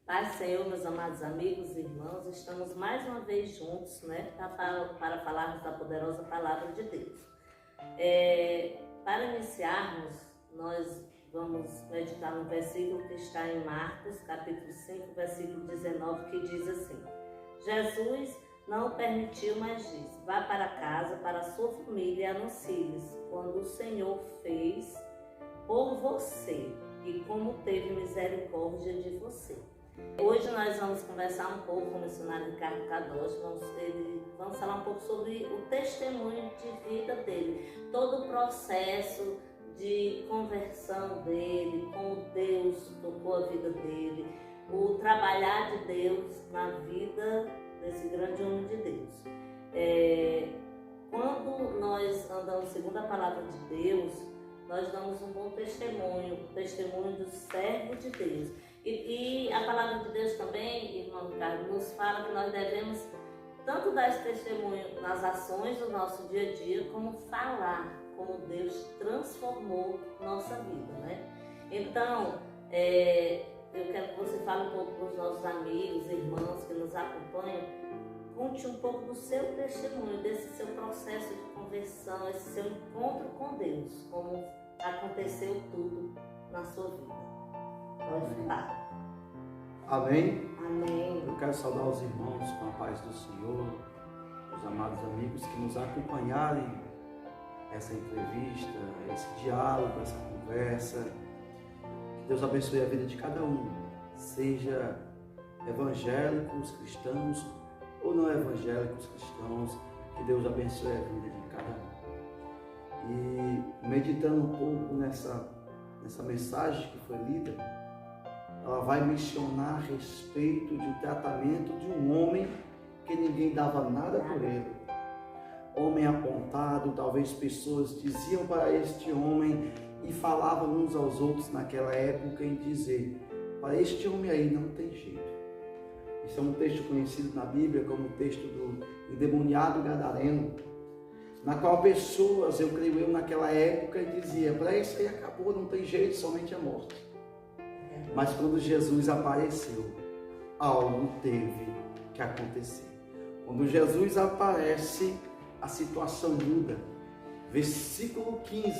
Paz, Senhor, meus amados amigos e irmãos, estamos mais uma vez juntos, né, para falarmos da poderosa palavra de Deus. Para iniciarmos, nós vamos meditar no versículo que está em Marcos, capítulo 5, versículo 19, que diz assim: Jesus não o permitiu, mas disse: vá para casa, para a sua família e anuncie-lhes quando o Senhor fez por você e como teve misericórdia de você. Hoje nós vamos conversar um pouco com o missionário Ricardo Kadosh, vamos falar um pouco sobre o testemunho de vida dele, todo o processo de conversão dele, como Deus tocou a vida dele, o trabalhar de Deus na vida desse grande homem de Deus. Quando nós andamos segundo a palavra de Deus, nós damos um bom testemunho, o testemunho do servo de Deus. E a palavra de Deus também, irmão Ricardo, nos fala que nós devemos tanto dar esse testemunho nas ações do nosso dia a dia, como falar como Deus transformou nossa vida, né? Então, eu quero que você fale um pouco para os nossos amigos, irmãos que nos acompanham. Conte um pouco do seu testemunho, desse seu processo de conversão, esse seu encontro com Deus, como aconteceu tudo na sua vida. Pode falar. Amém? Amém. Eu quero saudar os irmãos com a paz do Senhor, os amados amigos que nos acompanharem essa entrevista, esse diálogo, essa conversa. Que Deus abençoe a vida de cada um, seja evangélicos, cristãos ou não evangélicos, cristãos. Que Deus abençoe a vida de cada um. E meditando um pouco nessa mensagem que foi lida, ela vai mencionar a respeito de um tratamento de um homem que ninguém dava nada por ele. Homem apontado, talvez pessoas diziam para este homem e falavam uns aos outros naquela época em dizer: para este homem aí não tem jeito. Isso é um texto conhecido na Bíblia como o texto do endemoniado gadareno, na qual pessoas, eu creio eu, naquela época dizia: para isso aí acabou, não tem jeito, somente a morte. Mas quando Jesus apareceu, algo teve que acontecer. Quando Jesus aparece, a situação muda. Versículo 15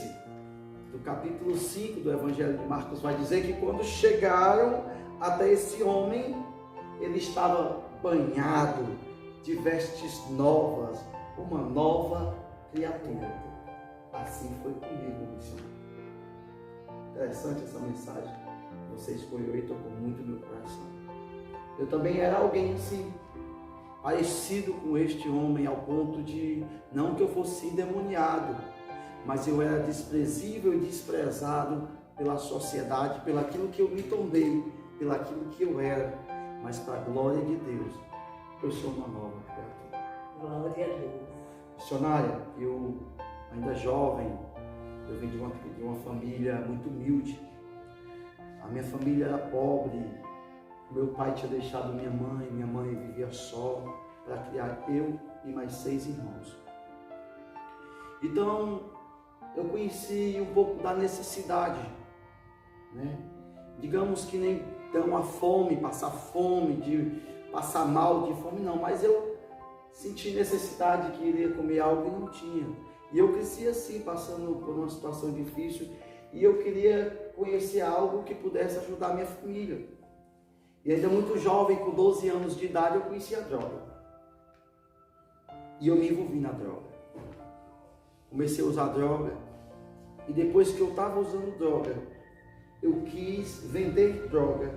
do capítulo 5 do Evangelho de Marcos vai dizer que quando chegaram até esse homem, ele estava banhado de vestes novas, uma nova criatura. Assim foi comigo, missionário. Interessante essa mensagem. Você escolheu e tocou muito no meu coração. Eu também era alguém assim, parecido com este homem, ao ponto de, não que eu fosse endemoniado, mas eu era desprezível e desprezado pela sociedade, pelaquilo que eu me tornei, pelaquilo que eu era. Mas para a glória de Deus, eu sou uma nova criatura. Glória a Deus. Missionária, eu ainda jovem, eu vim de uma família muito humilde. A minha família era pobre, meu pai tinha deixado minha mãe vivia só para criar eu e mais 6 irmãos. Então, eu conheci um pouco da necessidade, né? Digamos que nem tão a fome, de passar mal de fome, não, mas eu senti necessidade que iria comer algo e não tinha. E eu cresci assim, passando por uma situação difícil, e eu queria conhecer algo que pudesse ajudar a minha família. E ainda muito jovem, com 12 anos de idade, eu conheci a droga. E eu me envolvi na droga. Comecei a usar droga, e depois que eu estava usando droga, eu quis vender droga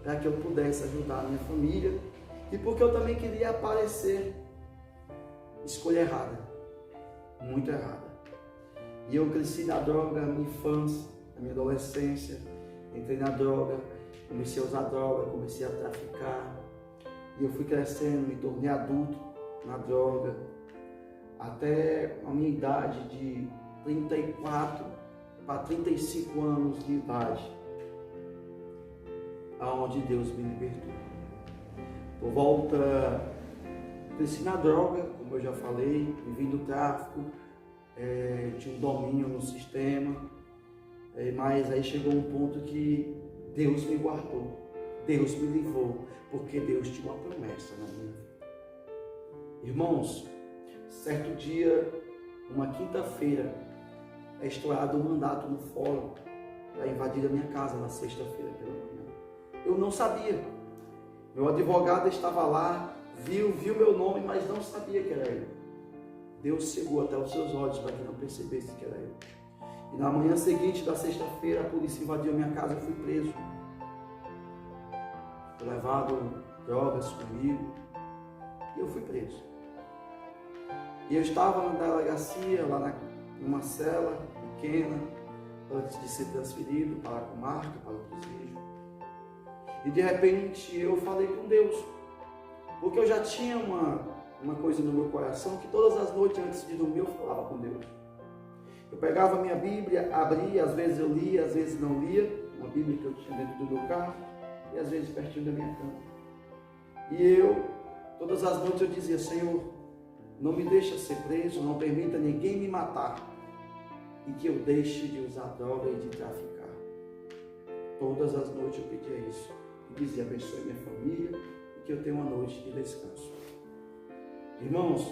para que eu pudesse ajudar a minha família e porque eu também queria aparecer. Escolha errada, muito errada. E eu cresci na droga na minha infância, na minha adolescência, entrei na droga, comecei a usar droga, comecei a traficar. E eu fui crescendo, me tornei adulto na droga, até a minha idade de 34 para 35 anos de idade, aonde Deus me libertou. Por volta, cresci na droga, como eu já falei, vivi do tráfico, tinha um domínio no sistema, mas aí chegou um ponto que Deus me guardou. Deus me livrou, porque Deus tinha uma promessa na minha vida. Irmãos, certo dia, uma quinta-feira, é estourado um mandato no fórum para invadir a minha casa na sexta-feira pela manhã. Eu não sabia. Meu advogado estava lá, viu meu nome, mas não sabia que era eu. Deus cegou até os seus olhos para que não percebesse que era eu. E na manhã seguinte da sexta-feira, a polícia invadiu a minha casa e eu fui preso. Fui levado drogas comigo e eu fui preso. E eu estava na delegacia, lá numa cela pequena, antes de ser transferido para a comarca, para o presídio. E de repente eu falei com Deus, porque eu já tinha uma coisa no meu coração, que todas as noites antes de dormir eu falava com Deus. Eu pegava a minha Bíblia, abria, às vezes eu lia, às vezes não lia, uma Bíblia que eu tinha dentro do meu carro, e às vezes pertinho da minha cama. E todas as noites eu dizia: Senhor, não me deixa ser preso, não permita ninguém me matar, e que eu deixe de usar droga e de traficar. Todas as noites eu pedia isso, e dizia: abençoe minha família, e que eu tenha uma noite de descanso. Irmãos,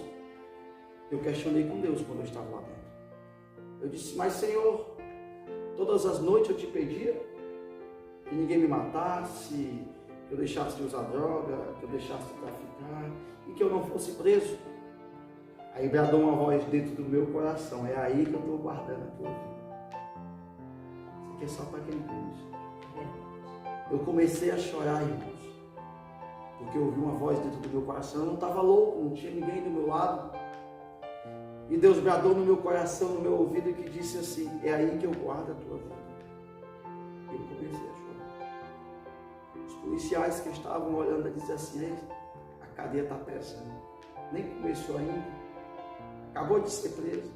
eu questionei com Deus quando eu estava lá dentro. Eu disse: mas Senhor, todas as noites eu te pedia que ninguém me matasse, que eu deixasse de usar droga, que eu deixasse de traficar e que eu não fosse preso. Aí bradou uma voz dentro do meu coração: é aí que eu estou guardando a tua vida. Isso aqui é só para quem crê. Eu comecei a chorar, irmãos, porque eu ouvi uma voz dentro do meu coração. Eu não estava louco, não tinha ninguém do meu lado. E Deus bradou no meu coração, no meu ouvido, e que disse assim: é aí que eu guardo a tua vida. E eu comecei a chorar. Os policiais que estavam olhando diziam assim: a cadeia está pesando. Nem começou ainda. Acabou de ser preso.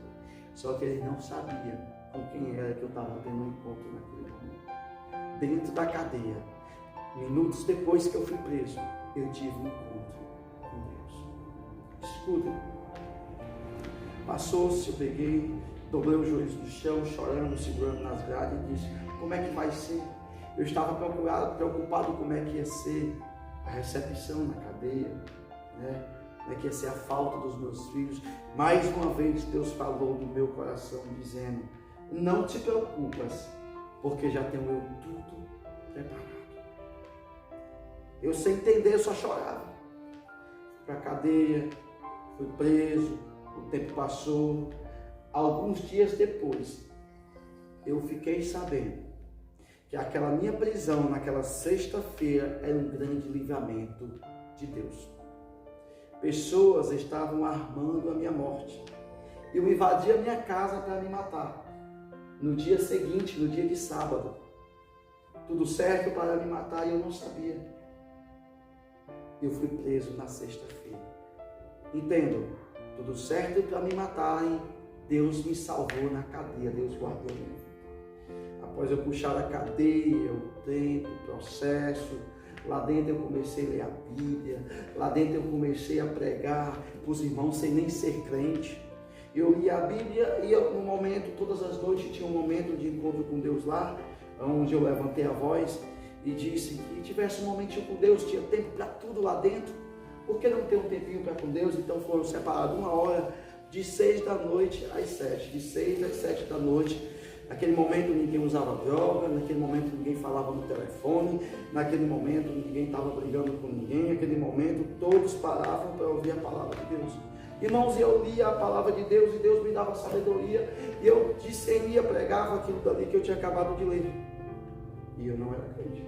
Só que ele não sabia com quem era que eu estava tendo um encontro naquele momento. Dentro da cadeia, minutos depois que eu fui preso, eu tive um encontro com Deus. Escuta. Passou-se, eu peguei, dobrei os joelhos no chão, chorando, segurando nas grades, e disse: como é que vai ser? Eu estava preocupado como é que ia ser a recepção na cadeia, né? Como é que ia ser a falta dos meus filhos. Mais uma vez Deus falou no meu coração, dizendo: não te preocupas, porque já tenho eu tudo preparado. Eu, sem entender, eu só chorava. Fui para a cadeia, fui preso, o tempo passou. Alguns dias depois, eu fiquei sabendo que aquela minha prisão, naquela sexta-feira, era um grande livramento de Deus. Pessoas estavam armando a minha morte. Eu invadi a minha casa para me matar. No dia seguinte, no dia de sábado, tudo certo para me matar e eu não sabia. Eu fui preso na sexta-feira. Entendo, tudo certo para me matarem, Deus me salvou na cadeia, Deus guardou minha vida. Após eu puxar a cadeia, o tempo, o processo, lá dentro eu comecei a ler a Bíblia, lá dentro eu comecei a pregar para os irmãos sem nem ser crente. Eu lia a Bíblia e no momento, todas as noites tinha um momento de encontro com Deus lá, onde eu levantei a voz e disse que tivesse um momentinho com Deus, tinha tempo para tudo lá dentro. Por que não ter um tempinho para com Deus? Então foram separados uma hora, de 6 da noite às 7, de 6 às 7 da noite. Naquele momento ninguém usava droga, naquele momento ninguém falava no telefone, naquele momento ninguém estava brigando com ninguém, naquele momento todos paravam para ouvir a palavra de Deus. Irmãos, eu lia a palavra de Deus e Deus me dava sabedoria e eu discernia, pregava aquilo dali que eu tinha acabado de ler. E eu não era crente.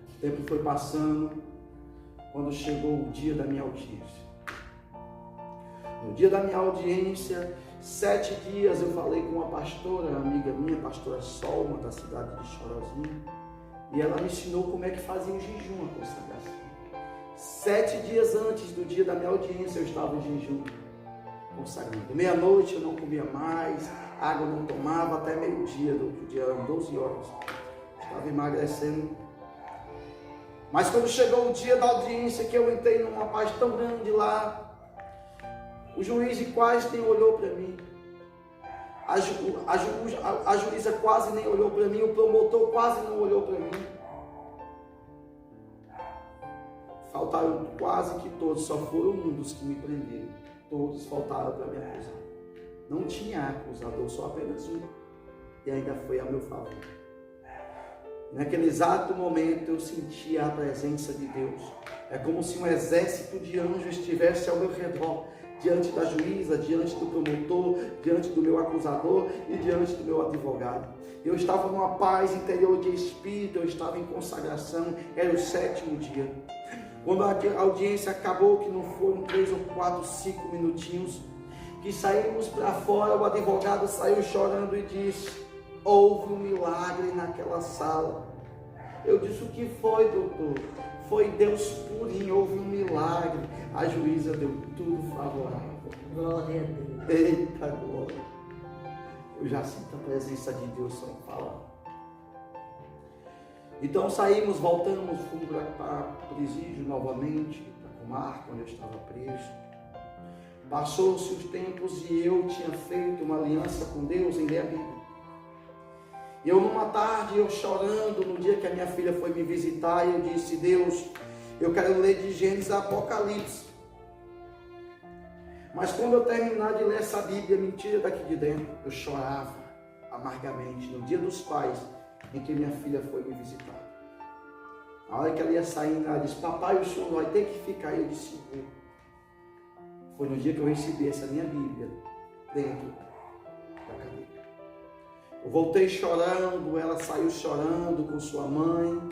O tempo foi passando, quando chegou o dia da minha audiência. No dia da minha audiência, 7 dias eu falei com uma pastora, amiga minha, pastora Solma, da cidade de Chorozinho, e ela me ensinou como é que fazia o jejum, a consagração. 7 dias antes do dia da minha audiência eu estava em jejum, consagrando. Meia-noite eu não comia mais, água eu não tomava, até meio-dia do outro dia, eram 12 horas. Estava emagrecendo. Mas quando chegou o dia da audiência, que eu entrei numa paz tão grande lá, o juiz de quase nem olhou para mim. A juíza quase nem olhou para mim, o promotor quase não olhou para mim. Faltaram quase que todos, só foram um dos que me prenderam. Todos faltaram para me acusar. Não tinha acusador, só apenas um. E ainda foi a meu favor. Naquele exato momento eu sentia a presença de Deus. É como se um exército de anjos estivesse ao meu redor, diante da juíza, diante do promotor, diante do meu acusador e diante do meu advogado. Eu estava numa paz interior de espírito, eu estava em consagração, era o 7º dia. Quando a audiência acabou, que não foram 3 ou 4, 5 minutinhos, que saímos para fora, o advogado saiu chorando e disse: houve um milagre naquela sala. Eu disse: o que foi, doutor? Foi Deus purinho, houve um milagre. A juíza deu tudo favorável. Glória a Deus. Eita glória. Eu já sinto a presença de Deus só em falar. Então saímos, voltamos, fomos para o presídio novamente, para a comarca onde eu estava preso. Passou-se os tempos e eu tinha feito uma aliança com Deus em ler a Bíblia. E eu numa tarde, eu chorando, no dia que a minha filha foi me visitar, eu disse: Deus, eu quero ler de Gênesis a Apocalipse. Mas quando eu terminar de ler essa Bíblia, mentira daqui de dentro, eu chorava amargamente no dia dos pais, em que minha filha foi me visitar. Na hora que ela ia saindo, ela disse: papai, o senhor vai ter que ficar. Eu disse: vou. Foi no dia que eu recebi essa minha Bíblia dentro da cadeia. Eu voltei chorando, ela saiu chorando com sua mãe.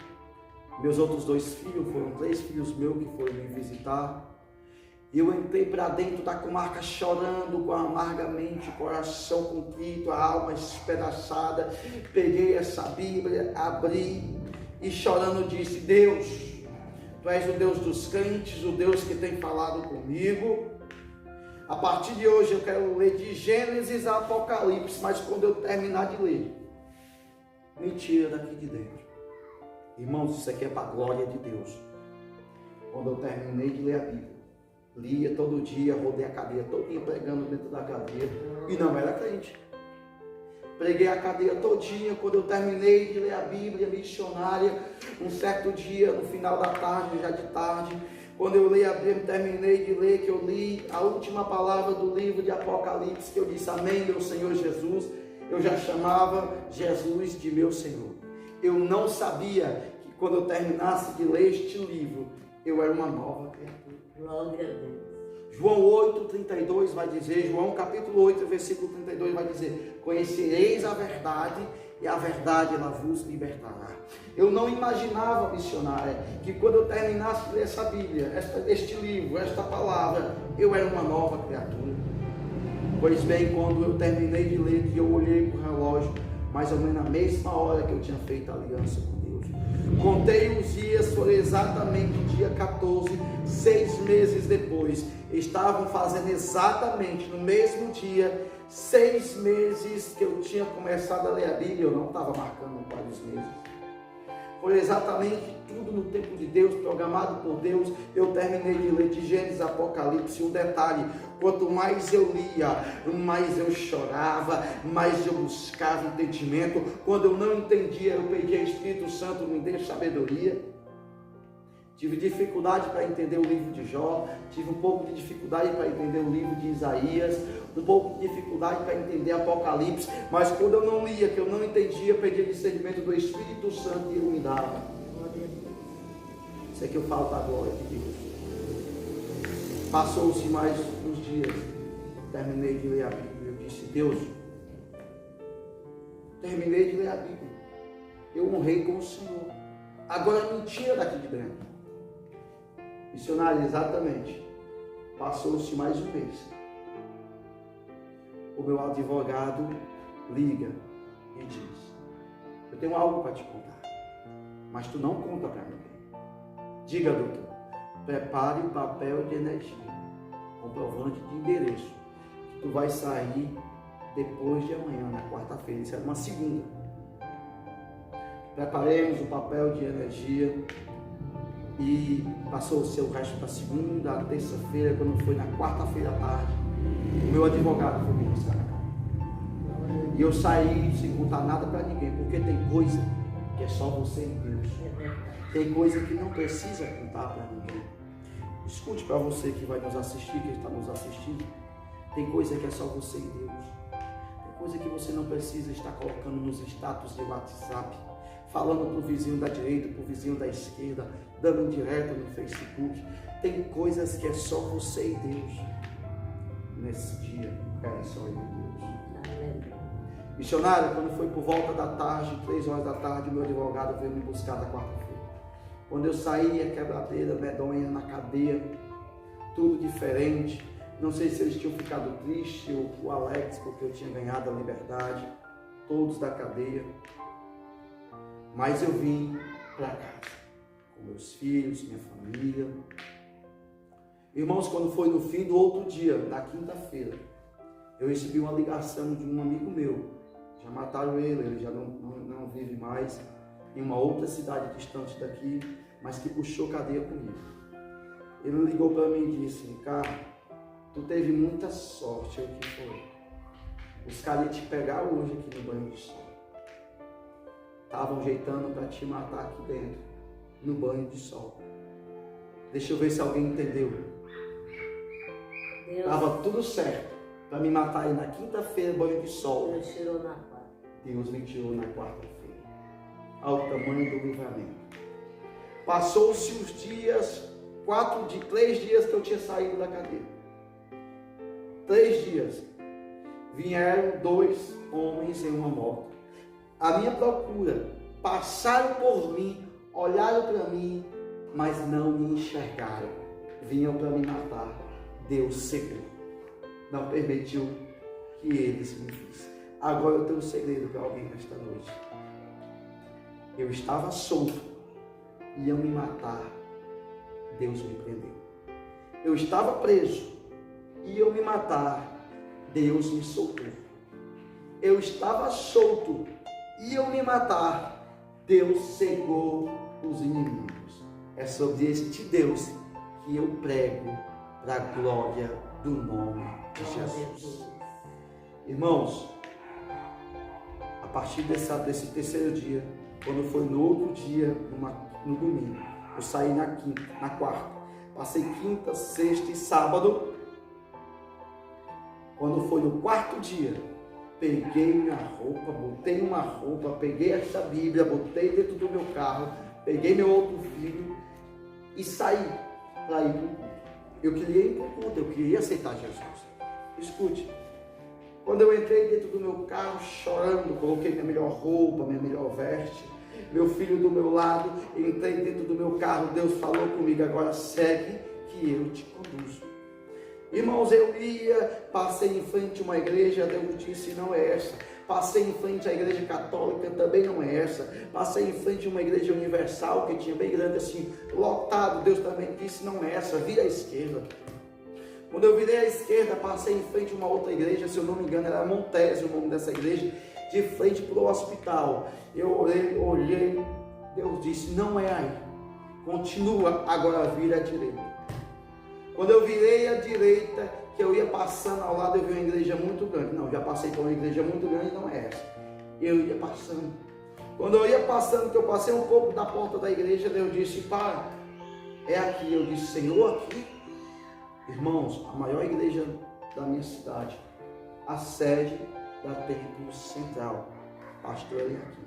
Meus outros 2 filhos, foram 3 filhos meus que foram me visitar. E eu entrei para dentro da comarca chorando amargamente, coração contrito, a alma espedaçada. Peguei essa Bíblia, abri e chorando disse: Deus, Tu és o Deus dos crentes, o Deus que tem falado comigo. A partir de hoje eu quero ler de Gênesis a Apocalipse, mas quando eu terminar de ler, me tira daqui de dentro. Irmãos, isso aqui é para a glória de Deus. Quando eu terminei de ler a Bíblia, lia todo dia, rodei a cadeia todinha pregando dentro da cadeia e não era crente. Preguei a cadeia todinha. Quando eu terminei de ler a Bíblia missionária, um certo dia, no final da tarde, já de tarde, quando eu li a Bíblia, terminei de ler, que eu li a última palavra do livro de Apocalipse, que eu disse: amém, meu Senhor Jesus, eu já chamava Jesus de meu Senhor. Eu não sabia que quando eu terminasse de ler este livro, eu era uma nova criatura. Glória a Deus. João 8,32 vai dizer, João capítulo 8, versículo 32 vai dizer: conhecereis a verdade e a verdade ela vos libertará. Eu não imaginava, missionária, que quando eu terminasse de ler essa Bíblia, este livro, esta palavra, eu era uma nova criatura. Pois bem, quando eu terminei de ler, eu olhei para o relógio, mais ou menos na mesma hora que eu tinha feito a aliança com Deus. Contei os dias, foi exatamente dia 14, 6 meses depois. Estavam fazendo exatamente no mesmo dia 6 meses que eu tinha começado a ler a Bíblia. Eu não estava marcando vários meses. Foi exatamente tudo no tempo de Deus, programado por Deus. Eu terminei de ler de Gênesis a Apocalipse. Um detalhe: quanto mais eu lia, mais eu chorava, mais eu buscava entendimento. Quando eu não entendia, eu pedi ao Espírito Santo: me dê sabedoria. Tive dificuldade para entender o livro de Jó, tive um pouco de dificuldade para entender o livro de Isaías, um pouco de dificuldade para entender Apocalipse, mas quando eu não lia, que eu não entendia, pedia discernimento do Espírito Santo e ele me dava. Isso é que eu falo para a glória de Deus. Passou-se mais uns dias, terminei de ler a Bíblia, eu disse: Deus, terminei de ler a Bíblia, eu honrei com o Senhor, agora me tira daqui de dentro. Missionário, exatamente. Passou-se mais um mês. O meu advogado liga e diz: eu tenho algo para te contar, mas tu não conta para ninguém. Diga, doutor, prepare o papel de energia, comprovante de endereço, que tu vai sair depois de amanhã, na quarta-feira. Isso era uma segunda. Preparemos o papel de energia. E passou o seu resto da segunda, a terça-feira, quando foi na quarta-feira à tarde, o meu advogado foi me buscar na casa. E eu saí sem contar nada para ninguém, porque tem coisa que é só você e Deus. Tem coisa que não precisa contar para ninguém. Escute, para você que vai nos assistir, que está nos assistindo. Tem coisa que é só você e Deus. Tem coisa que você não precisa estar colocando nos status de WhatsApp, falando para o vizinho da direita, para o vizinho da esquerda, dando indireta no Facebook. Tem coisas que é só você e Deus. Nesse dia, é só eu e Deus. Missionário, quando foi por volta da tarde, 3 horas da tarde, o meu advogado veio me buscar da quarta-feira. Quando eu saí, a quebradeira, medonha na cadeia, tudo diferente. Não sei se eles tinham ficado tristes, o Alex, porque eu tinha ganhado a liberdade, todos da cadeia. Mas eu vim para casa, com meus filhos, minha família. Irmãos, quando foi no fim do outro dia, na quinta-feira, eu recebi uma ligação de um amigo meu. Já mataram ele já não vive mais em uma outra cidade distante daqui, mas que puxou cadeia comigo. Ele ligou para mim e disse: Ricardo, tu teve muita sorte. Eu que foi. Os caras iam te pegar hoje aqui no banho de sol. Estavam ajeitando para te matar aqui dentro, no banho de sol. Deixa eu ver se alguém entendeu. Estava tudo certo para me matar aí na quinta-feira, banho de sol. Deus tirou na quarta. Deus me tirou na quarta-feira. Ao tamanho do livramento. Passou-se os dias, 3 dias que eu tinha saído da cadeia. 3 dias. Vieram 2 homens em uma moto. A minha procura. Passaram por mim, olharam para mim, mas não me enxergaram. Vinham para me matar. Deus cegou. Não permitiu que eles me fizessem. Agora eu tenho um segredo para alguém nesta noite. Eu estava solto, iam me matar, Deus me prendeu. Eu estava preso, iam me matar, Deus me soltou. Eu estava solto, iam me matar, Deus cegou os inimigos. É sobre este Deus que eu prego para a glória do nome de Jesus. Irmãos, a partir desse terceiro dia, quando foi no outro dia, no domingo, eu saí na quinta, na quarta, passei quinta, sexta e sábado. Quando foi no quarto dia, peguei minha roupa, botei uma roupa, peguei essa Bíblia, botei dentro do meu carro, peguei meu outro filho e saí para ir para o culto. Eu queria ir para o culto, eu queria aceitar Jesus. Escute, quando eu entrei dentro do meu carro chorando, coloquei minha melhor roupa, minha melhor veste, meu filho do meu lado, entrei dentro do meu carro, Deus falou comigo: agora segue que eu te conduzo. Irmãos, eu ia, passei em frente a uma igreja, Deus disse: não é essa. Passei em frente à igreja católica, também não é essa. Passei em frente a uma igreja universal, que tinha bem grande assim, lotado, Deus também disse: não é essa, vira à esquerda. Quando eu virei à esquerda, passei em frente a uma outra igreja, se eu não me engano era Montese o nome dessa igreja, de frente para o hospital. Eu olhei, Deus disse: não é aí, continua, agora vira à direita. Quando eu virei à direita, que eu ia passando ao lado, eu vi uma igreja muito grande. Não, já passei por uma igreja muito grande, não é essa. Eu ia passando. Quando eu ia passando, que eu passei um pouco da porta da igreja, Deus disse: para, é aqui. Eu disse: Senhor, aqui? Irmãos, a maior igreja da minha cidade, a sede da Templo Central, pastor é aqui.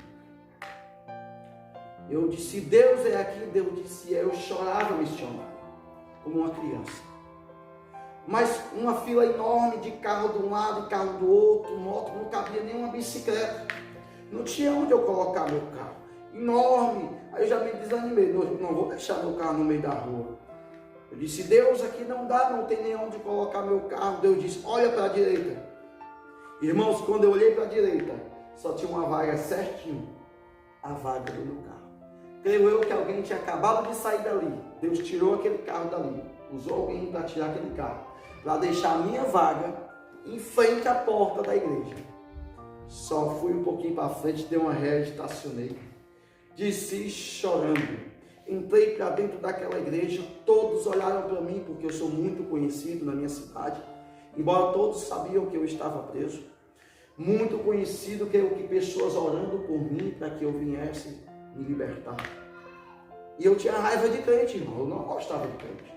Eu disse: Deus é aqui. Deus disse: eu chorava, missionário, como uma criança. Mas uma fila enorme de carro de um lado e carro do outro, moto, não cabia nenhuma bicicleta. Não tinha onde eu colocar meu carro. Enorme. Aí eu já me desanimei. Não vou deixar meu carro no meio da rua. Eu disse: Deus, aqui não dá, não tem nem onde colocar meu carro. Deus disse: olha para a direita. Irmãos, quando eu olhei para a direita, só tinha uma vaga certinho. A vaga do meu carro. Creio eu que alguém tinha acabado de sair dali. Deus tirou aquele carro dali. Usou alguém para tirar aquele carro, para deixar a minha vaga em frente à porta da igreja. Só fui um pouquinho para frente, dei uma ré, estacionei. Desci chorando. Entrei para dentro daquela igreja, todos olharam para mim, porque eu sou muito conhecido na minha cidade. Embora todos sabiam que eu estava preso. Muito conhecido que pessoas orando por mim para que eu viesse me libertar. E eu tinha raiva de crente, irmão. Eu não gostava de crente.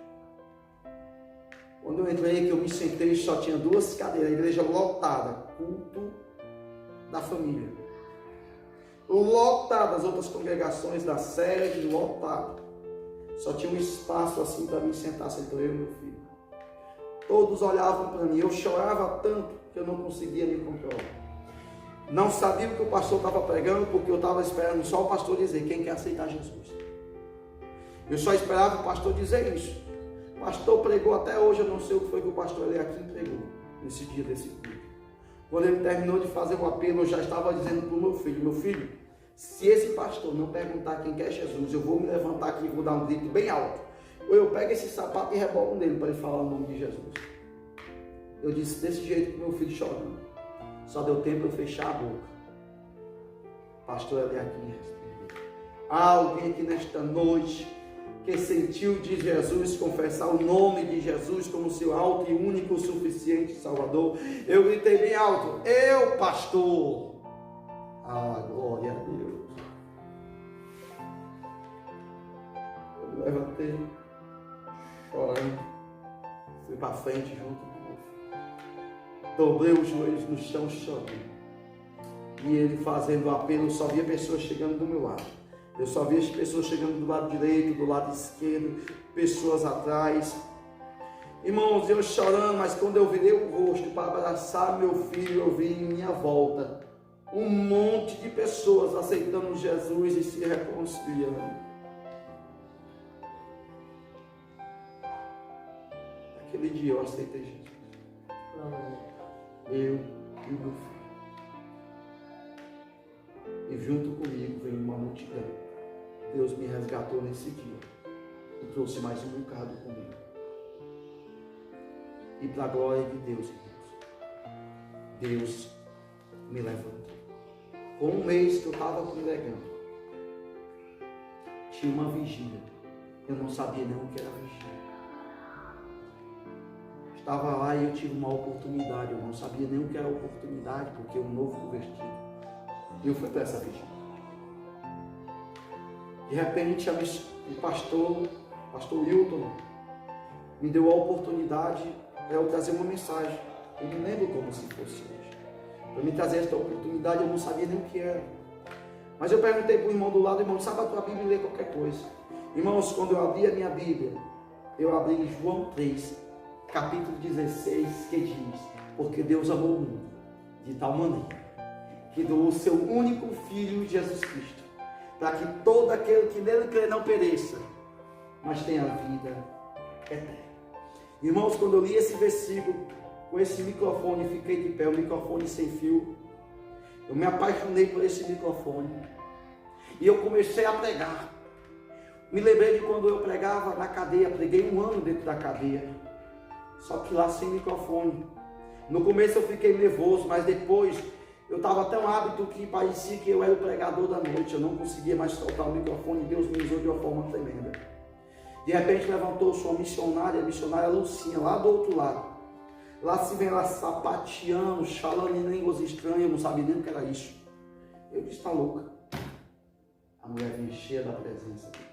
Quando eu entrei, que eu me sentei, só tinha 2 cadeiras, a igreja lotada, culto da família. Lotada, as outras congregações da sede, lotada. Só tinha um espaço assim para me sentar, sentou eu e meu filho. Todos olhavam para mim, eu chorava tanto que eu não conseguia me controlar. Não sabia o que o pastor estava pregando, porque eu estava esperando só o pastor dizer quem quer aceitar Jesus. Eu só esperava o pastor dizer isso. O pastor pregou até hoje, eu não sei o que foi que o pastor Eliakim pregou nesse dia desse culto. Quando ele terminou de fazer o apelo, eu já estava dizendo para o meu filho, se esse pastor não perguntar quem quer Jesus, eu vou me levantar aqui e vou dar um grito bem alto. Ou eu pego esse sapato e rebolo nele para ele falar o nome de Jesus. Eu disse desse jeito para o meu filho chorando. Só deu tempo eu fechar a boca. Pastor Eliakim respondeu. Há alguém aqui nesta noite que sentiu de Jesus, confessar o nome de Jesus como seu alto e único, suficiente Salvador? Eu gritei bem alto, eu, pastor. Ah, glória a Deus. Eu me levantei, chorando, fui para frente junto com ele. Dobrei os joelhos no chão, chorando. E ele fazendo o apelo, eu só via pessoas chegando do meu lado. Eu só via as pessoas chegando do lado direito, do lado esquerdo, pessoas atrás. Irmãos, eu chorando, mas quando eu virei o rosto para abraçar meu filho, eu vi em minha volta um monte de pessoas aceitando Jesus e se reconciliando. Aquele dia eu aceitei Jesus. Eu e o meu filho. E junto comigo veio uma multidão. Deus me resgatou nesse dia e trouxe mais um bocado comigo. E para a glória de Deus, Deus me levantou. Com um mês que eu estava congregando, tinha uma vigília. Eu não sabia nem o que era vigília. Estava lá e eu tive uma oportunidade. Eu não sabia nem o que era oportunidade, porque um novo convertido. E eu fui para essa vigília. De repente, o pastor Hilton, me deu a oportunidade para eu trazer uma mensagem. Eu me lembro como se fosse hoje. Para me trazer esta oportunidade, eu não sabia nem o que era. Mas eu perguntei para o irmão do lado, irmão, sabe a tua Bíblia e ler qualquer coisa? Irmãos, quando eu abri a minha Bíblia, eu abri em João 3, capítulo 16, que diz, porque Deus amou o mundo de tal maneira que doou o seu único Filho, Jesus Cristo, para que todo aquele que nele crê não pereça, mas tenha vida eterna. Irmãos, quando eu li esse versículo, com esse microfone, fiquei de pé, o microfone sem fio, eu me apaixonei por esse microfone, e eu comecei a pregar. Me lembrei de quando eu pregava na cadeia, preguei 1 ano dentro da cadeia, só que lá sem microfone. No começo eu fiquei nervoso, mas depois eu estava tão hábito que parecia que eu era o pregador da noite. Eu não conseguia mais soltar o microfone. Deus me usou de uma forma tremenda. De repente levantou-se uma missionária, a missionária Lucinha, lá do outro lado. Lá se vem ela sapateando, falando em línguas estranhas. Eu não sabia nem o que era isso. Eu disse, está louca. A mulher vem cheia da presença de Deus.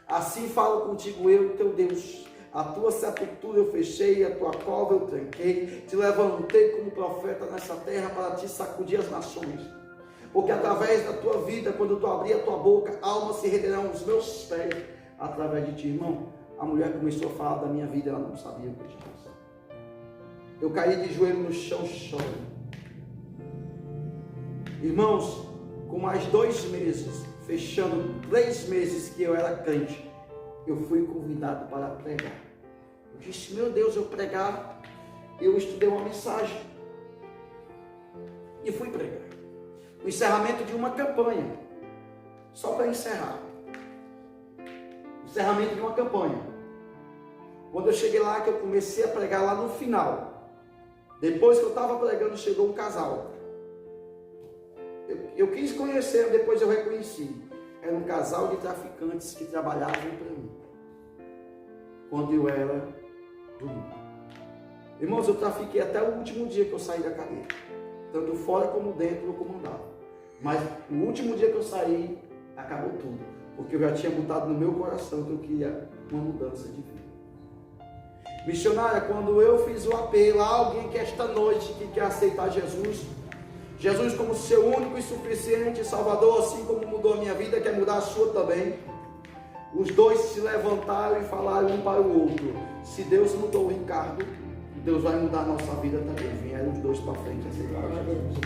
Assim falo contigo eu, teu Deus. A tua sepultura eu fechei, a tua cova eu tranquei, te levantei como profeta nessa terra para te sacudir as nações. Porque através da tua vida, quando tu abrir a tua boca, almas se renderão aos meus pés através de ti. Irmão, a mulher começou a falar da minha vida, ela não sabia o que eu tinha passado. Eu caí de joelho no chão chorando. Irmãos, com mais 2 meses, fechando 3 meses que eu era crente, eu fui convidado para pregar. Eu disse, meu Deus, eu pregar. Eu estudei uma mensagem e fui pregar. O encerramento de uma campanha. Só para encerrar. Encerramento de uma campanha. Quando eu cheguei lá, que eu comecei a pregar lá no final. Depois que eu estava pregando, chegou um casal. Eu quis conhecer, depois eu reconheci. Era um casal de traficantes que trabalhavam para mim. Quando eu era do mundo. Irmãos, eu trafiquei até o último dia que eu saí da cadeia. tanto fora como dentro eu comandava. Mas no último dia que eu saí, acabou tudo, porque eu já tinha botado no meu coração que eu queria uma mudança de vida. Missionária, quando eu fiz o apelo a alguém que esta noite que quer aceitar Jesus como seu único e suficiente Salvador, assim como mudou a minha vida, quer mudar a sua também. Os dois se levantaram e falaram um para o outro: se Deus mudou o Ricardo, Deus vai mudar a nossa vida também. Vieram os dois para frente aceitar Jesus.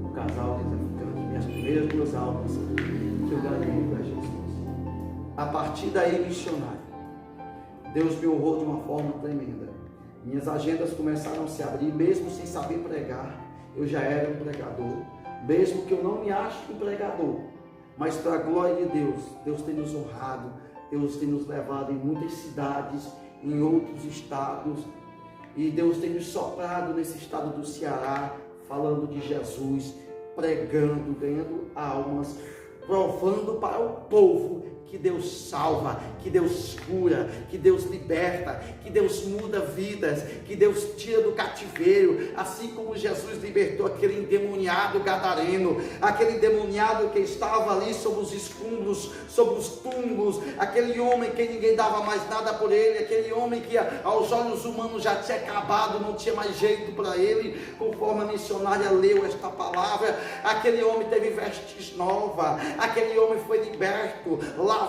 O casal desaficante, minhas primeiras 2 almas que eu ganhei para Jesus. A partir daí, missionário, Deus me honrou de uma forma tremenda. Minhas agendas começaram a se abrir, mesmo sem saber pregar. Eu já era um pregador, mesmo que eu não me ache um pregador, mas para a glória de Deus, Deus tem nos honrado, Deus tem nos levado em muitas cidades, em outros estados, e Deus tem nos soprado nesse estado do Ceará, falando de Jesus, pregando, ganhando almas, provando para o povo que Deus salva, que Deus cura, que Deus liberta, que Deus muda vidas, que Deus tira do cativeiro, assim como Jesus libertou aquele endemoniado gadareno, aquele endemoniado que estava ali sobre os escombros, sobre os túmulos, aquele homem que ninguém dava mais nada por ele, aquele homem que aos olhos humanos já tinha acabado, não tinha mais jeito para ele, conforme a missionária leu esta palavra. Aquele homem teve vestes novas, aquele homem foi liberto, lavado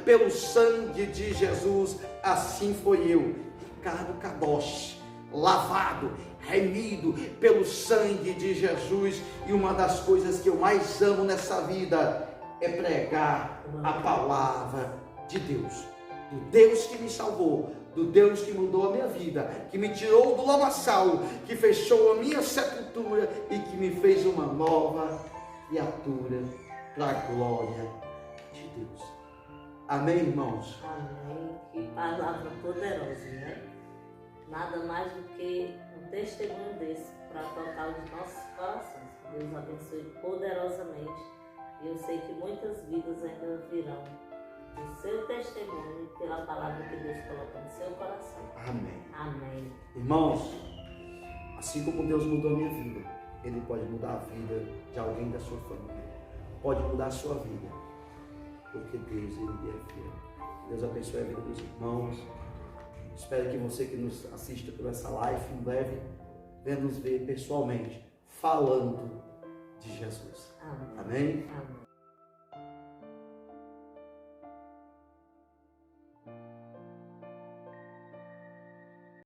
pelo sangue de Jesus. Assim foi eu, Ricardo Kadosh, lavado, remido pelo sangue de Jesus. E uma das coisas que eu mais amo nessa vida é pregar a palavra de Deus, do Deus que me salvou, do Deus que mudou a minha vida, que me tirou do lamaçal, que fechou a minha sepultura e que me fez uma nova criatura para a glória de Deus. Amém, irmãos? Amém. Que palavra poderosa, né? Nada mais do que um testemunho desse para tocar os nossos corações. Deus abençoe poderosamente. E eu sei que muitas vidas ainda virão do seu testemunho pela palavra que Deus coloca no seu coração. Amém. Amém. Irmãos, assim como Deus mudou a minha vida, Ele pode mudar a vida de alguém da sua família. Pode mudar a sua vida, porque Deus, Ele é fiel. Deus abençoe a vida dos irmãos. Espero que você que nos assista por essa live, em breve, venha nos ver pessoalmente, falando de Jesus. Amém. Amém? Amém.